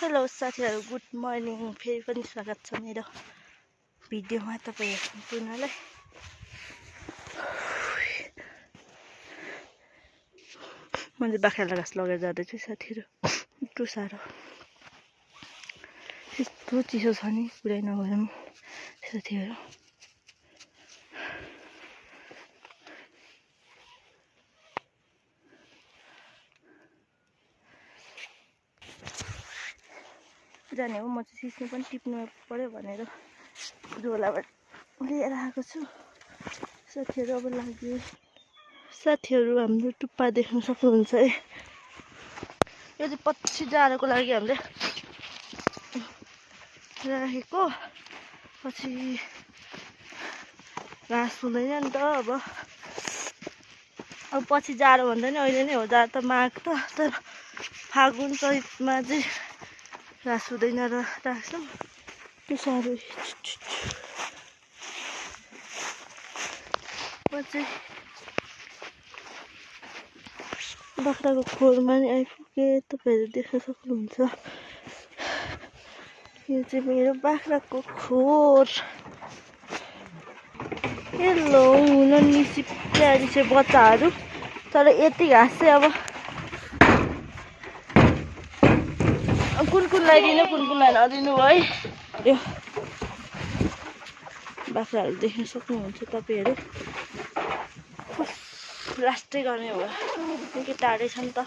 Hello साथीहरु, good morning. फेरि पनि स्वागत छ मेरो भिडियोमा तपाईहरु सम्पूर्णलाई। म चाहिँ बाख्रालाई घाँस लगेर जाँदैछु साथीहरु। यत्रो साह्रो यस्तो चिसो छ नि पुरै नगरौँ साथीहरु। जाने हो, म चाहिँ सिस्नु पनि टिप्नु पर्यो भनेर झोलाबाट लिएर आएको छु साथीहरु। अब लाग्यो साथीहरु, हाम्रो टुप्पा देख्न सक्नुहुन्छ है। यो चाहिँ पछि जाडोको लागि हामीले राखेको। पछि घाँस हुँदैन नि त। अब पछि जाडो भन्दा नि अहिले नै हो जाडो त, माघ त। तर फागुन चैतमा चाहिँ घाँस हुँदैन र राख्छौँ। त्यो साह्रो चाहिँ बाख्राको खोरमा नि आइपुगे, तपाईहरु देख्न सक्नुहुन्छ। यो चाहिँ मेरो बाख्राको खोर। हेलो, हुन नि प्यारी छ बच्चाहरू। तर यति घाँस चाहिँ अब कुन लगाइदिनु नदिनु है। यो बाख्राहरू देख्न सक्नुहुन्छ तपाईहरु। लास्टै गर्ने हो, निकै टाढै छ नि त।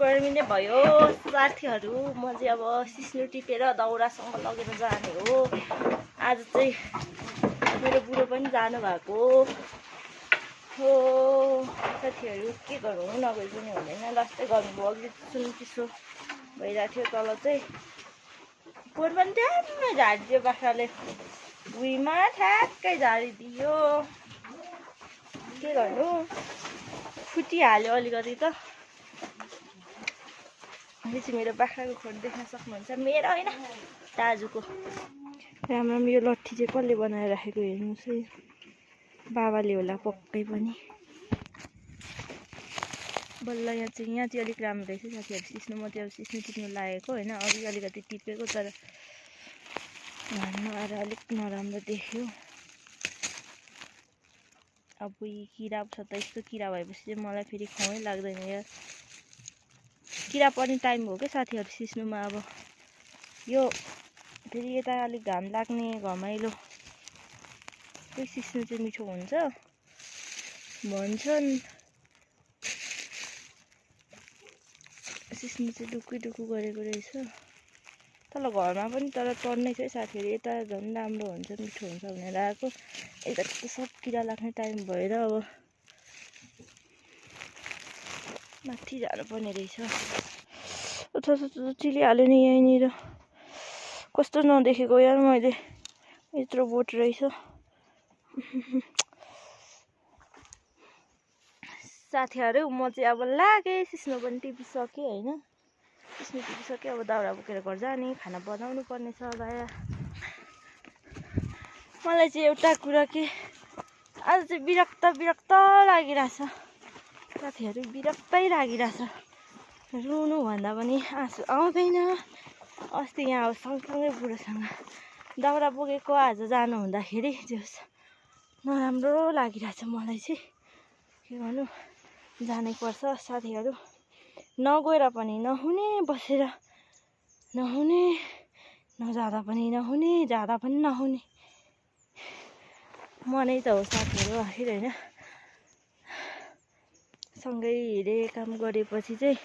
गर्मी नै भयो साथीहरु। म चाहिँ अब सिस्नु टिपेर दाउरासँग लगेर जाने हो। आज चाहिँ मेरो बुढो पनि जानु भएको हो साथीहरु। के गरौँ, नगइ पनि हुँदैन। लास्टै गर्नुभयो। अघि चिसो भइरहेको थियो। तल चाहिँ कोर पनि ट्याम्मै झारिदियो बाख्राले। भुइँमा ठ्याक्कै झारिदियो। के गर्नु, फुटिहाल्यो अलिकति त। यो चाहिँ मेरो बाख्राको खोर देख्न सक्नुहुन्छ। मेरो होइन, दाजुको। राम्रो यो लट्ठी चाहिँ कसले बनाएर राखेको हेर्नुहोस् है। बाबाले होला पक्कै पनि। बल्ल यहाँ चाहिँ अलिक राम्रो रहेछ साथीहरु। सिस्नु म चाहिँ अब सिस्नु टिप्नु लागेको होइन। अघि अलिकति टिपेको, तर घरमा आएर अलिक नराम्रो देख्यो। अब किरा छ त। यस्तो किरा भएपछि चाहिँ मलाई फेरि खुवाइ लाग्दैन यार। किरा पर्ने टाइम हो क्या साथीहरु सिस्नुमा। अब यो फेरि यता अलिक घाम लाग्ने घमाइलो त्यो सिस्नु चाहिँ मिठो हुन्छ भन्छन्। सिस्नु चाहिँ डुकु गरेको रहेछ। तल घरमा पनि तर टन्नै छ है साथीहरु। यता झन् राम्रो हुन्छ, मिठो हुन्छ भनेर आएको। यता त सब किरा लाग्ने टाइम भएर अब माथि जानुपर्ने रहेछ। चिलिहाल्यो नि यहीँनिर। कस्तो नदेखेको यार मैले। यत्रो बोट रहेछ। साथीहरू म चाहिँ अब लागेँ, सिस्नो पनि टिपिसकेँ होइन। सिस्नो टिपिसकेँ, अब दाउरा बोकेर घर जाने, खाना बनाउनु पर्ने छ बाया। मलाई चाहिँ एउटा कुरा के आज चाहिँ विरक्त लागिरहेछ साथीहरू, विरक्तै लागिरहेछ। रुनु भन्दा पनि आँसु आउँदैन। अस्ति यहाँ अब सँगसँगै बुढोसँग दाउरा बोकेको आज जानु हुँदाखेरि जस नराम्रो लागिरहेछ मलाई चाहिँ। के गर्नु, जानै पर्छ साथीहरू। नगएर पनि नहुने, बसेर नहुने, नजाँदा पनि नहुने, जाँदा पनि नहुने। मनै त हो साथीहरू आखिर होइन। सँगै हिँडे काम गरेपछि चाहिँ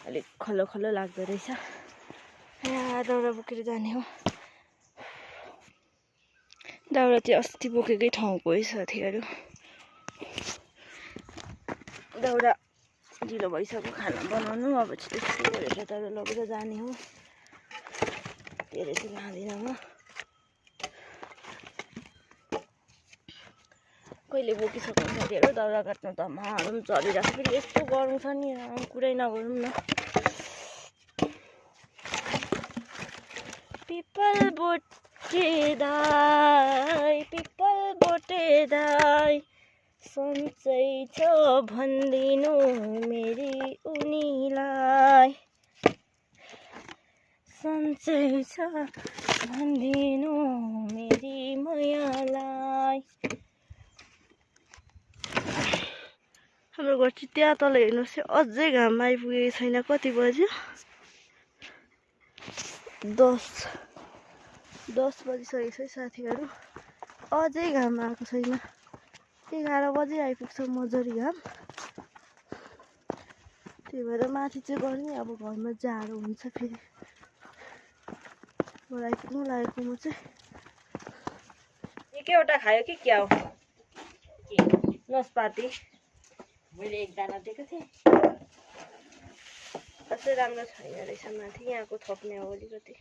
अलिक खल्लो खल्लो लाग्दो रहेछ। दाउरा बोकेर जाने हो। दाउरा चाहिँ अस्ति बोकेकै ठाउँको है साथीहरू। दाउरा ढिलो भइसक्यो खाना बनाउनु। अब छिटो छिटो गरेर दाउरा लगेर जाने हो। धेरै चाहिँ लाँदिनँ म। कहिले बोकिसक्नु साथीहरू दाउरा काट्नु त माडम चलिरहेको छ। फेरि यस्तो गरौँ छ नि कुरै नगरौँ न। पिपल बोटे दाइ सन्चै छ भन्दिनु मेरी उनीलाई, सन्चै छ भन्दिनु मेरी मायालाई। हाम्रो घर चाहिँ त्यहाँ तल हेर्नुहोस्, अझै घाम आइपुगेको छैन। कति बज्यो? 10 बजिसकेको छ साथीहरू। अझै घाम आएको छैन। 11 बजी आइपुग्छ मजरी घाम। त्यही भएर माथि चाहिँ गर्ने, अब घरमा जाडो हुन्छ फेरि। घर आइपुग्नु लागेको म चाहिँ। एकैवटा खायो कि क्या हो? नस्पाती मैले एक दाना दिएको थिएँ। अझै राम्रो छैन रहेछ माथि। यहाँको थप्ने हो अलिकति।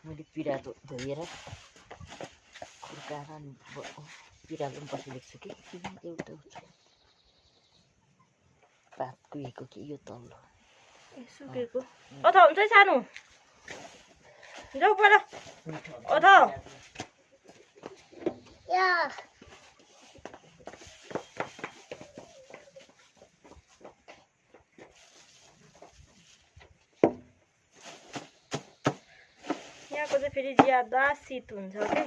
मैले पिरालो धोएर खुर्काएर पिरालो पनि बसेको छु कि एउटा पात कुहेको कि यो तल्लो सुकेको अथवा हुन्छ सानो जाऊ पर अथवा यहाँको चाहिँ फेरि ज्यादा शीत हुन्छ के।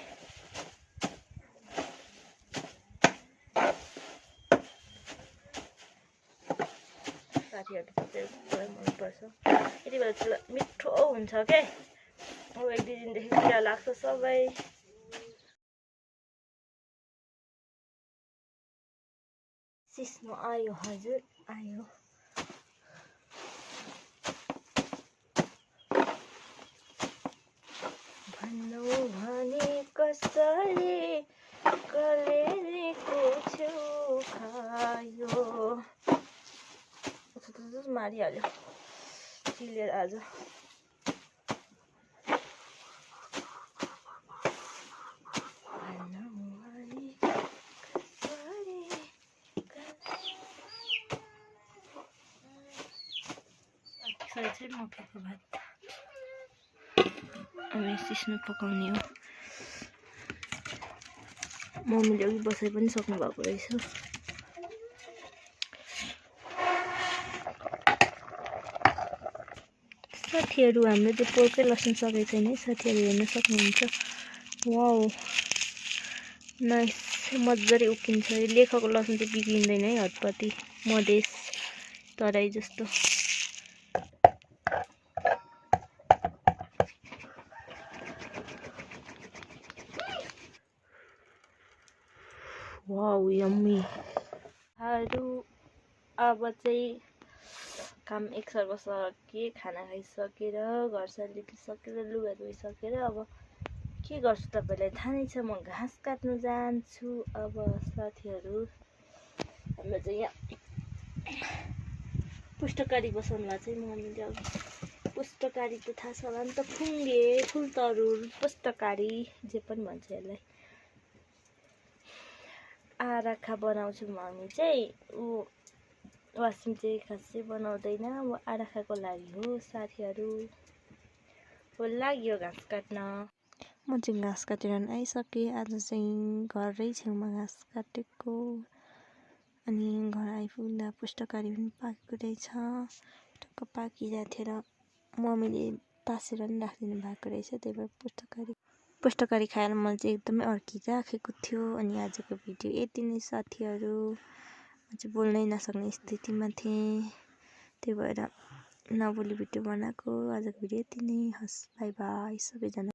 साथीहरू पुरै मनपर्छ। यति बेला चाहिँ मिठो हुन्छ के। अब 1-2 दिनदेखि किरा लाग्छ सबै। सिस्नो आयो हजुर आयो। भन्नु भने कसरी कलेजीको छेउ खायो। मारिहाल्यो चिलेर आज। मकैको भात अनि सिस्नो पकाउने हो। मम्मीले अघि बसाइ पनि सक्नु भएको रहेछ। साथीहरू हाम्रो चाहिँ पोर्कै लसुन सकेको छैन है साथीहरू, हेर्न सक्नुहुन्छ। वाउ नाइस, मजाले उकिन्छ। यो लेखको लसुन चाहिँ बिग्रिँदैन है हतपति मधेस तराई जस्तो। Wow yummy. अब चाहिँ काम एकसर्को सके, खाना खाइसकेर घर सलिटिसकेर लुगा धोइसकेर अब के गर्छु तपाईँलाई थाहा नै छ। म घाँस काट्नु जान्छु अब साथीहरू। हाम्रो चाहिँ यहाँ पुस्तकारी बसाउनुमा चाहिँ मम्मीले अब पुष्टकारी त थाहा छ होला नि त, फुङ्गे फुलतरुल पुष्टकारी जे पनि भन्छ यसलाई। आराखा बनाउँछौँ हामी चाहिँ। वासिम चाहिँ खासै बनाउँदैन, अब आराखाको लागि हो साथीहरू। हो लाग्यो घाँस काट्न। म चाहिँ घाँस काटेर आइसकेँ। आज चाहिँ घरै छेउमा घाँस काटेको। अनि घर आइपुग्दा पुष्टकारी पनि पाकेको रहेछ। टक्क पाकिरहेको थियो र मम्मीले तासेर पनि राखिदिनु भएको रहेछ, त्यही भएर पुष्टकारी खाएर मलाई चाहिँ एकदमै अड्किराखेको थियो। अनि आजको भिडियो यति नै साथीहरू। म चाहिँ बोल्नै नसक्ने स्थितिमा थिएँ, त्यही भएर नबोली भिडियो बनाएको। आजको भिडियो यति नै। हस्, बाई बाई सबैजना।